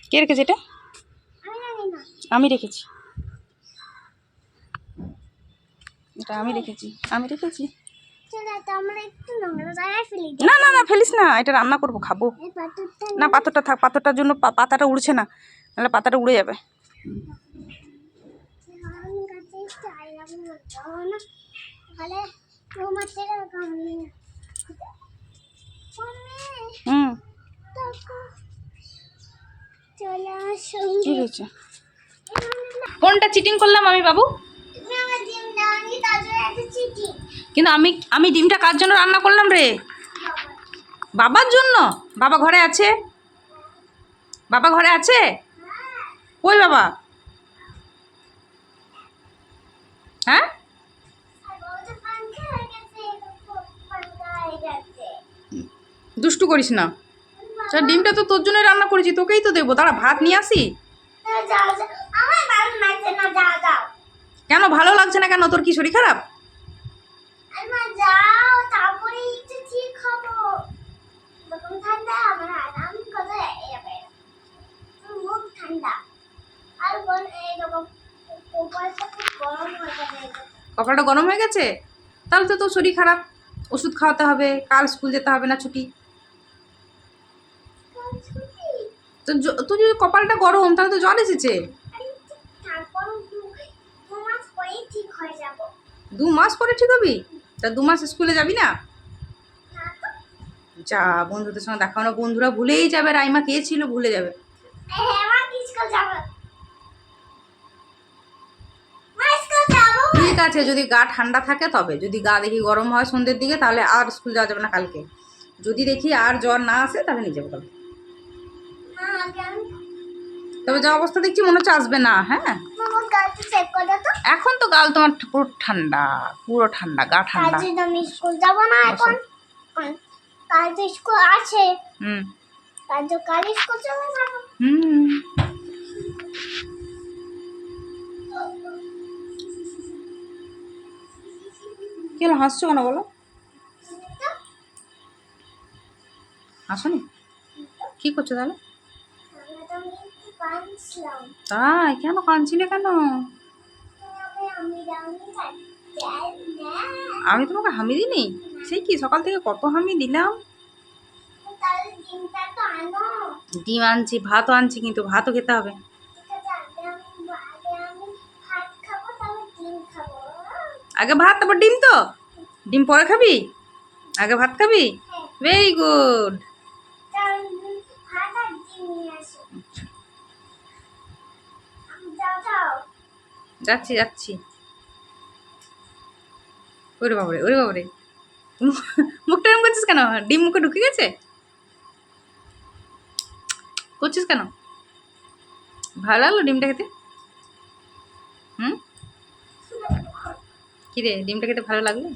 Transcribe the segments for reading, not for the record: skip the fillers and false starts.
কে রেখেছে এটা? আমি রেখেছি, এটা আমি রেখেছি। না না না, ফেলিস না, এটা রান্না করবো, খাবো। না, পাথরটা থাক, পাথরটার জন্য পাতাটা উড়ছে না, নাহলে পাতাটা উড়ে যাবে। হুম, কি হয়েছে? কোনটা চিটিং করলাম আমি বাবু? কিন্তু আমি ডিমটা কার জন্য রান্না করলাম রে? বাবার জন্য। বাবা ঘরে আছে? বাবা ঘরে আছে? কই বাবা? হ্যাঁ, দুষ্টু করিস না। ডিমটা তো তোর জন্য রান্না করেছি, তোকেই তো দেবো। দাঁড়া, ভাত নিয়ে আসি। কেন ভালো লাগছে না কেন? তোর কি শরীর খারাপ? কপালটা গরম হয়ে গেছে? তাহলে তো তোর শরীর খারাপ, ওষুধ খাওয়াতে হবে, কাল স্কুল যেতে হবে না, ছুটি। তো তোর যদি কপালটা গরম, তাহলে তো জ্বর এসেছে। 2 মাস পরে ঠিক হবি? তা 2 মাস স্কুলে যাবি না? যা, বন্ধুদের সঙ্গে দেখা না, বন্ধুরা ভুলেই যাবে রাইমা কে ছিল, ভুলে যাবে। ঠিক আছে, যদি গা ঠান্ডা থাকে তবে, যদি গা দেখি গরম হয় সন্ধ্যের দিকে, তাহলে আর স্কুল যাওয়া যাবে না কালকে। যদি দেখি আর জ্বর না আসে, তাহলে নিয়ে যাবো কালকে। তবে যা অবস্থা দেখছি মনে হচ্ছে আসবে না। হ্যাঁ, এখন তো গাল তোমার পুরো ঠান্ডা, পুরো ঠান্ডা, গা ঠান্ডা। আমি স্কুল যাব না এখন, কাল তো স্কুল আছে। কাল স্কুল যাব না। কি হলো, হাসছো কেন বলো? হাসনি? কি করছো তাহলে? তাই? কেন কাঁদছিলে কেন? আমি তোমাকে হামি দিইনি? সেই কি, সকাল থেকে কত হামি দিলাম। ডিম আনছি, ভাতও আনছি, কিন্তু ভাতও খেতে হবে। আগে ভাত, তারপর ডিম। তো ডিম পরে খাবি, আগে ভাত খাবি? Very good. যাচ্ছি যাচ্ছি। ওরে বাবরে, ওরে বাবরে, মুখটা এরকম করছিস কেন? ডিম মুখে ঢুকে গেছে? করছিস কেন? ভালো লাগলো ডিমটা খেতে? কি রে, ডিমটা খেতে ভালো লাগলো?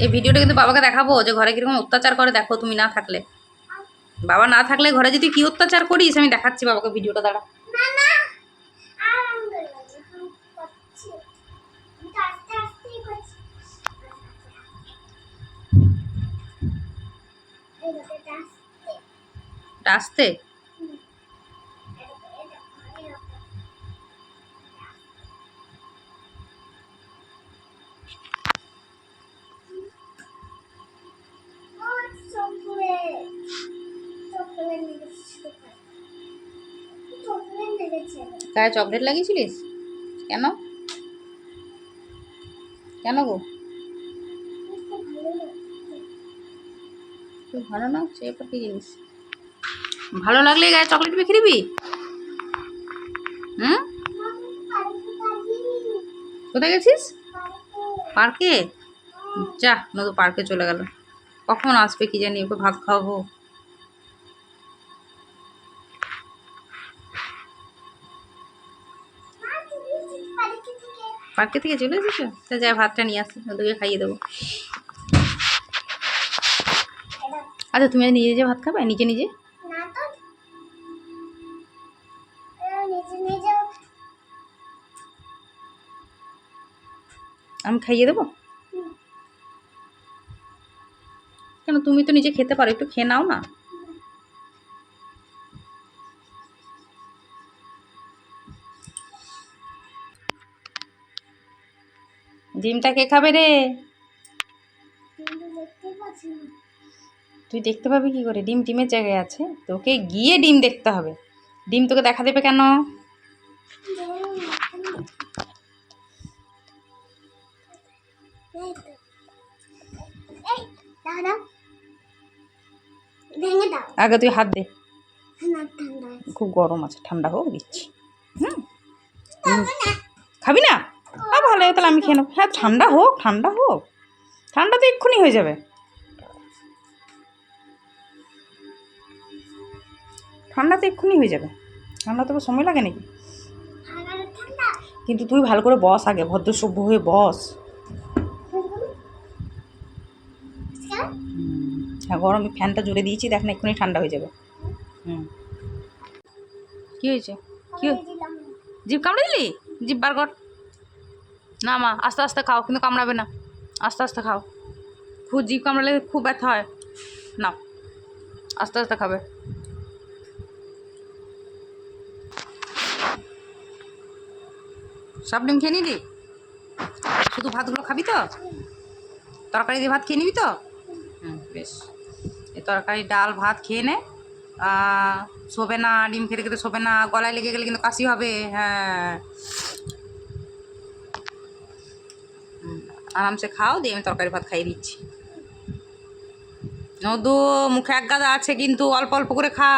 এই ভিডিওটা কিন্তু বাবাকে দেখাবো, যে ঘরে কিরকম অত্যাচার করে, দেখো তুমি না থাকলে। বাবা না থাকলে ঘরে যদি কি অত্যাচার করিস, আমি দেখাচ্ছি বাবাকে ভিডিওটা। দাঁড়া, আসতে। গায়ে চকলেট লাগিয়েছিলিস? কেন? কেন গো? তুই ভালো না, সে কি জিনিস? ভালো লাগলে গায়ে চকলেট মেখে দিবি? কোথায় গেছিস? পার্কে? যা, নতুন পার্কে চলে গেল। কখন আসবে কি জানি, ওকে ভাত খাওয়াবো। পার্কে থেকে চলে এসেছো? তা যাই ভাতটা নিয়ে আসি, ওদেরকে খাইয়ে দেবো। আচ্ছা তুমি নিজে নিজে ভাত খাবে নিজে নিজে? না তো, নিজে নিজে আমি খাইয়ে দেবো? কেন, তুমি তো নিজে খেতে পারো, একটু খেয়ে নাও না। ডিমটা কে খাবে রে? কিন্তু দেখতে পাচ্ছি না। তুই দেখতে পাবি কি করে? ডিম ডিমের জায়গায় আছে, তোকে গিয়ে ডিম দেখতে হবে। ডিম তোকে দেখা দেবে কেন? এই তো, এই দাদা ভেঙে দাও। আগে তুই হাত দে। না ঠান্ডা খুব গরম আছে, ঠান্ডা হোক দিচ্ছি। হুম, তবে না। খাবি না? ভালো, তাহলে আমি খেয়ে নেবো। হ্যাঁ ঠান্ডা হোক, ঠান্ডা হোক, ঠান্ডা তো এক্ষুনি হয়ে যাবে। ঠান্ডা তো এক্ষুনি হয়ে যাবে, ঠান্ডা তো সময় লাগে নাকি? ঠান্ডা কিন্তু তুই ভালো করে বস, আগে ভদ্র সভ্য হয়ে বস। হ্যাঁ গরম, ফ্যানটা জুড়ে দিয়েছি, দেখ না এক্ষুনি ঠান্ডা হয়ে যাবে। হুম, কী হয়েছে? কি জিভ কামড়ে দিলি? জিভ বার কর। না মা, আস্তে আস্তে খাও, কিন্তু কামড়াবে না, আস্তে আস্তে খাও। খুব জিভ কামড়ালে খুব ব্যথা হয়। না, আস্তে আস্তে খাবে। সব ডিম খেয়ে নিলি? শুধু ভাতগুলো খাবি তো? তরকারি দিয়ে ভাত খেয়ে নিবি তো? হুম, বেশ। এই তরকারি ডাল ভাত খেয়ে নে। শোবে না, ডিম খেতে খেতে শোবে না, গলায় লেগে গেলে কিন্তু কাশি হবে। হ্যাঁ, আরামসে খাও, দিয়ে আমি তরকারি ভাত খাইয়ে দিচ্ছি। নদু, মুখে এক গাদা আছে কিন্তু অল্প অল্প করে খা,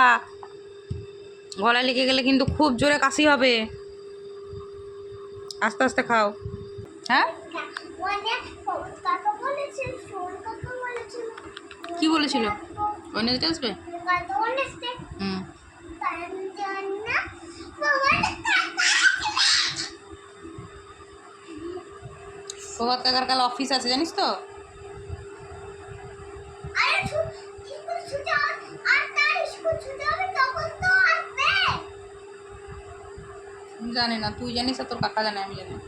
গলায় লেগে গেলে কিন্তু খুব জোরে কাশি হবে। আস্তে আস্তে খাও। হ্যাঁ, কি বলেছিল? ওয়েডনেসডে আসবে? হুম, প্রভাত কাকার কাল অফিস আছে জানিস তো? জানি না, তুই জানিস আর তোর কাকা জানে, আমি জানি না।